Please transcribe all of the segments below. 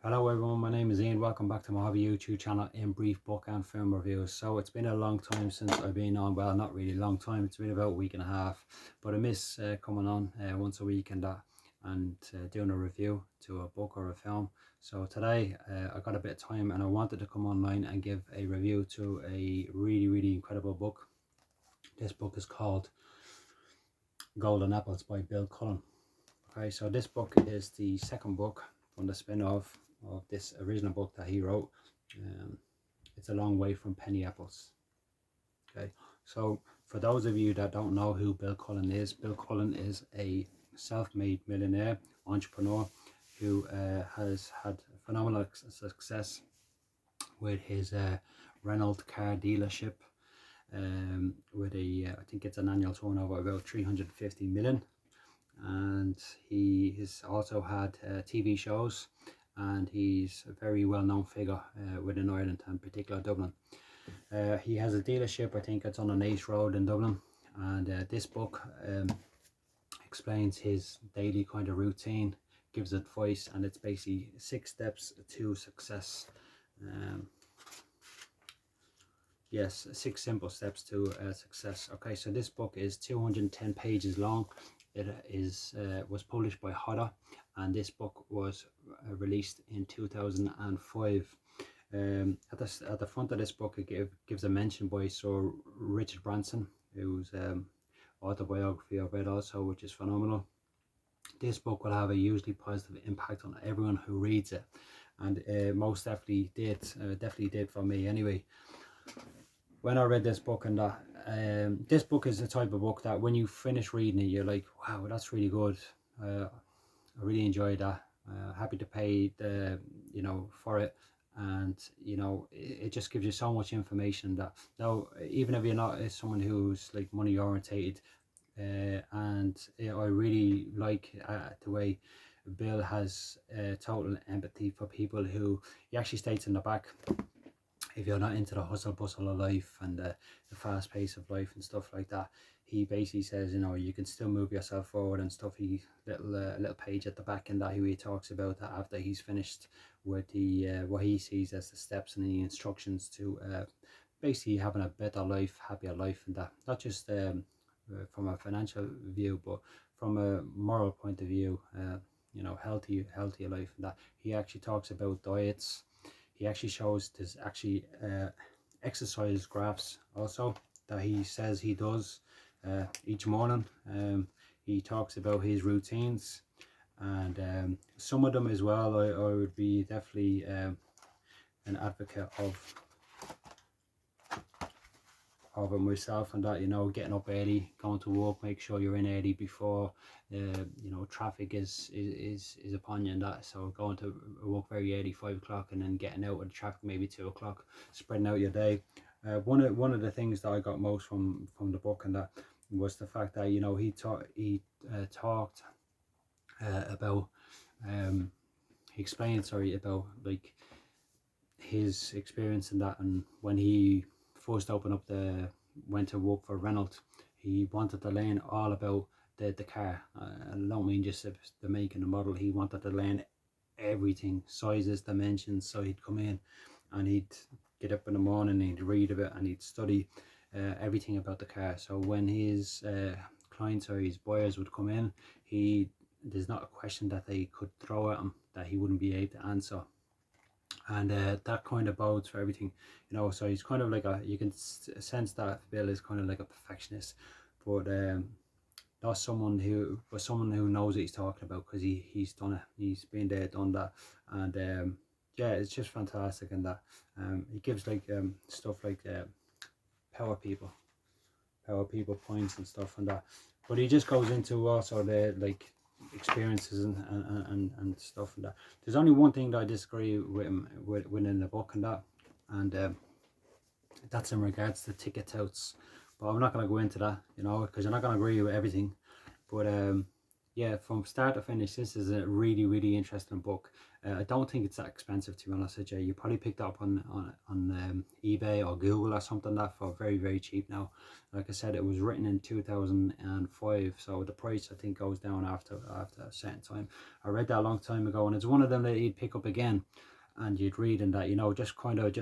Hello everyone, my name is Ian. Welcome back to my hobby YouTube channel in brief book and film reviews. So it's been a long time since I've been on, well, not really a long time, it's been about a week and a half, but I miss coming on once a week and doing a review to a book or a film. So today I got a bit of time and I wanted to come online and give a review to a really incredible book. This book is called Golden Apples by Bill Cullen. Okay, so this book is the second book from the spin-off of this original book that he wrote. It's a long way from penny apples. Okay, so for those of you that don't know who Bill Cullen is a self-made millionaire entrepreneur who has had phenomenal success with his Renault car dealership, with I think it's an annual turnover of about 350 million. And he has also had TV shows, and he's a very well-known figure within Ireland and particularly Dublin. He has a dealership, I think it's on an Ace Road in Dublin, and this book explains his daily kind of routine, gives advice, and it's basically 6 steps to success. Yes, 6 simple steps to success. Okay, so this book is 210 pages long. It is was published by Hodder, and this book was released in 2005. At the front of this book, it gives a mention by Sir Richard Branson, whose autobiography I've read also, which is phenomenal. This book will have a hugely positive impact on everyone who reads it, and most definitely did for me anyway. When I read this book, and this book is the type of book that when you finish reading it, you're like, wow, that's really good. I really enjoyed that. Happy to pay for it, and it just gives you so much information that now, even if you're not someone who's like money orientated, and I really like the way Bill has total empathy for people who, he actually states in the back, if you're not into the hustle bustle of life and the fast pace of life and stuff like that, he basically says, you can still move yourself forward and stuff. He little page at the back, and that he talks about that after he's finished with the what he sees as the steps and the instructions to basically having a better life, happier life, and that not just from a financial view, but from a moral point of view, healthier life, and that he actually talks about diets. He actually shows there's actually exercise graphs also that he says he does each morning. He talks about his routines, and some of them as well I would be definitely an advocate of it myself, and that, getting up early, going to work, make sure you're in early before traffic is upon you, and that. So going to work very early, 5 o'clock, and then getting out of the traffic maybe 2 o'clock, spreading out your day. One of the things that I got most from the book, and that was the fact that he talked about he explained, sorry, about like his experience in that, and when he first went to work for Renault, he wanted to learn all about the car. I don't mean just the make and the model. He wanted to learn everything, sizes, dimensions. So he'd come in and he'd get up in the morning and he'd read about it and he'd study everything about the car. So when his clients or his buyers would come in, there's not a question that they could throw at him that he wouldn't be able to answer. And that kind of bodes for everything, so he's kind of like you can sense that Bill is kind of like a perfectionist, but not someone who knows what he's talking about, because he's done it, he's been there, done that. And yeah, it's just fantastic. And that he gives like stuff like power people points and stuff and that, but he just goes into also the like experiences and stuff and that. There's only one thing that I disagree with him within the book, and that, that's in regards to ticket touts, but I'm not going to go into that, because you're not going to agree with everything. But yeah, from start to finish, this is a really interesting book. I don't think it's that expensive, to be honest with you. You probably picked it up on eBay or Google or something like that for very, very cheap now. Like I said, it was written in 2005, so the price I think goes down after a certain time. I read that a long time ago, and it's one of them that you'd pick up again and you'd read, and that, you know, just kind of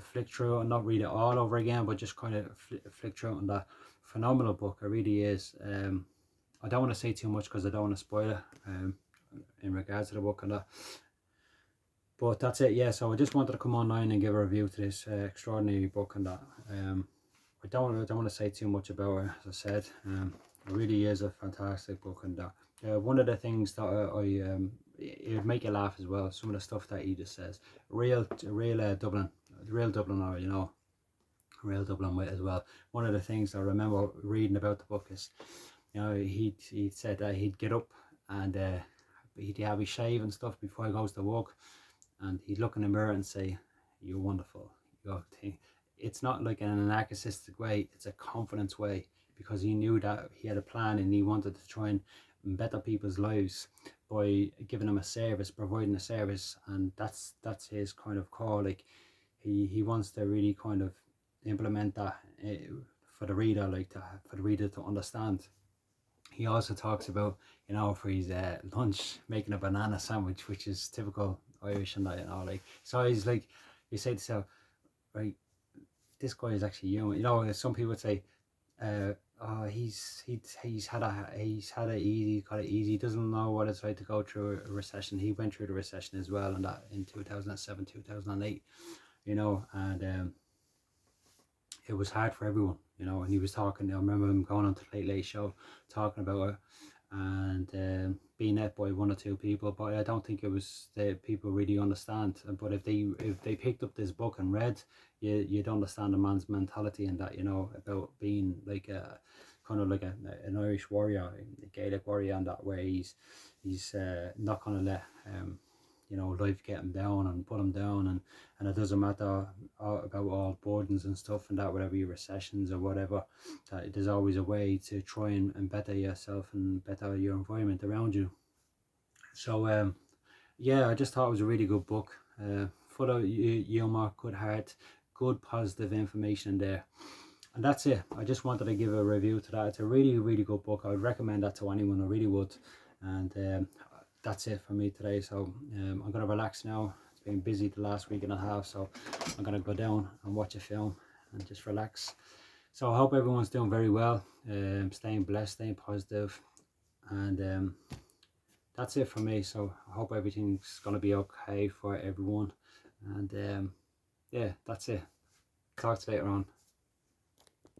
flick through it and not read it all over again, but just kind of flick through it. And that phenomenal book, it really is. I don't want to say too much because I don't want to spoil it in regards to the book and that. But that's it, yeah. So I just wanted to come online and give a review to this extraordinary book and that. I don't want to say too much about it, as I said. It really is a fantastic book, and that one of the things that it would make you laugh as well. Some of the stuff that he just says, real Dublin, real Dublin, you know, real Dublin wit as well. One of the things I remember reading about the book is, you know, he said that he'd get up and he'd have his shave and stuff before he goes to work, and he'd look in the mirror and say, "You're wonderful." It's not like in a narcissistic way; it's a confidence way, because he knew that he had a plan and he wanted to try and better people's lives by giving them a service, providing a service, and that's his kind of core. Like he wants to really kind of implement that for the reader, like for the reader to understand. He also talks about, you know, for his lunch, making a banana sandwich, which is typical Irish and that, you know, like, so he's like, you say to yourself, right, this guy is actually human. You know, some people would say, oh, he's had it easy, got it easy, doesn't know what it's like to go through a recession. He went through the recession as well, and that in 2007, 2008, you know, and it was hard for everyone, you know. And he was talking, I remember him going on to the Late Late Show talking about it, and being met by one or two people, but I don't think it was the people really understand. But if they picked up this book and read, you'd understand the man's mentality, and that, you know, about being like a kind of like an Irish warrior, a Gaelic warrior, and that way he's not gonna let you know, life get him down and put him down, and it doesn't matter about all burdens and stuff and that, whatever your recessions or whatever, that there's always a way to try and better yourself and better your environment around you. So yeah, I just thought it was a really good book, full of humor, good heart, good positive information there. And that's it. I just wanted to give a review to that. It's a really, really good book. I would recommend that to anyone. I really would. And that's it for me today. So I'm going to relax now. It's been busy the last week and a half, so I'm going to go down and watch a film and just relax. So I hope everyone's doing very well, staying blessed, staying positive, and that's it for me. So I hope everything's going to be okay for everyone, and yeah, that's it. Talk to you later on.